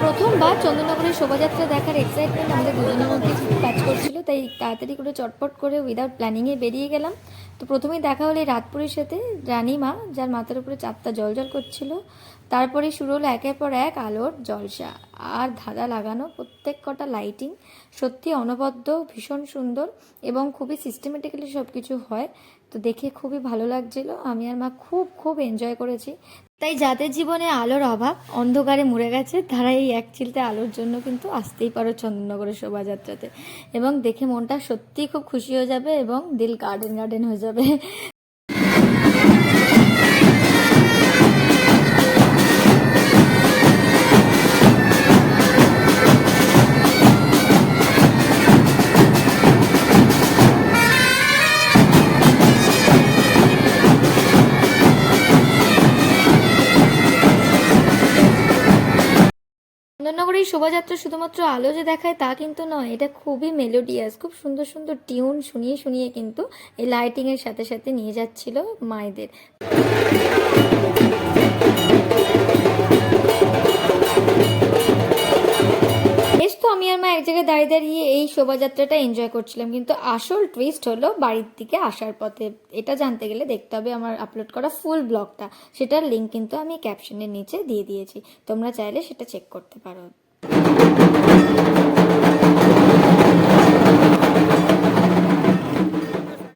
প্রথমবার চন্দননগরের শোভাযাত্রা দেখার এক্সাইটমেন্ট আমাদের দুজনের মধ্যে খুব কাজ করছিল, তাই তাড়াতাড়ি করে চটপট করে উইদাউট প্ল্যানিংয়ে বেরিয়ে গেলাম। তো প্রথমেই দেখা হলো এই রাতপুরীর সাথে রানীমা, যার মাথার উপরে চাঁদটা জল করছিল। তারপরে শুরু হলো একের পর এক আলোর জলসা আর ধাঁধা লাগানো প্রত্যেক কটা লাইটিং। সত্যি অনবদ্য, ভীষণ সুন্দর এবং খুবই সিস্টেমেটিক্যালি সব কিছু হয়। তো দেখে খুবই ভালো লাগছিল, আমি আর মা খুব খুব এনজয় করেছি। তাই যাদের জীবনে আলোর অভাব, অন্ধকারে মুড়ে গেছে, তারা এই এক চিলতে আলোর জন্য কিন্তু আসতেই পারো চন্দননগরের শোভাযাত্রাতে, এবং দেখে মনটা সত্যিই খুব খুশি হয়ে যাবে এবং দিল গার্ডেন গার্ডেন হয়ে যাবে। চন্দননগরের এই শোভাযাত্রা শুধুমাত্র আলো যে দেখায় তা কিন্তু নয়, এটা খুবই মেলোডিয়াস, খুব সুন্দর সুন্দর টিউন শুনিয়ে শুনিয়ে কিন্তু এই লাইটিংয়ের সাথে সাথে নিয়ে যাচ্ছিল মায়েদের। বেশ, তো আমি আর মা এক জায়গায় দাঁড়িয়ে দাঁড়িয়ে এই শোভাযাত্রাটা এনজয় করছিলাম, কিন্তু আসল টুইস্ট হলো বাড়ির দিকে আসার পথে। এটা জানতে গেলে দেখতে হবে আমার আপলোড করা ফুল ব্লগটা, সেটার লিঙ্ক কিন্তু আমি ক্যাপশনের নিচে দিয়ে দিয়েছি, তোমরা চাইলে সেটা চেক করতে পারো।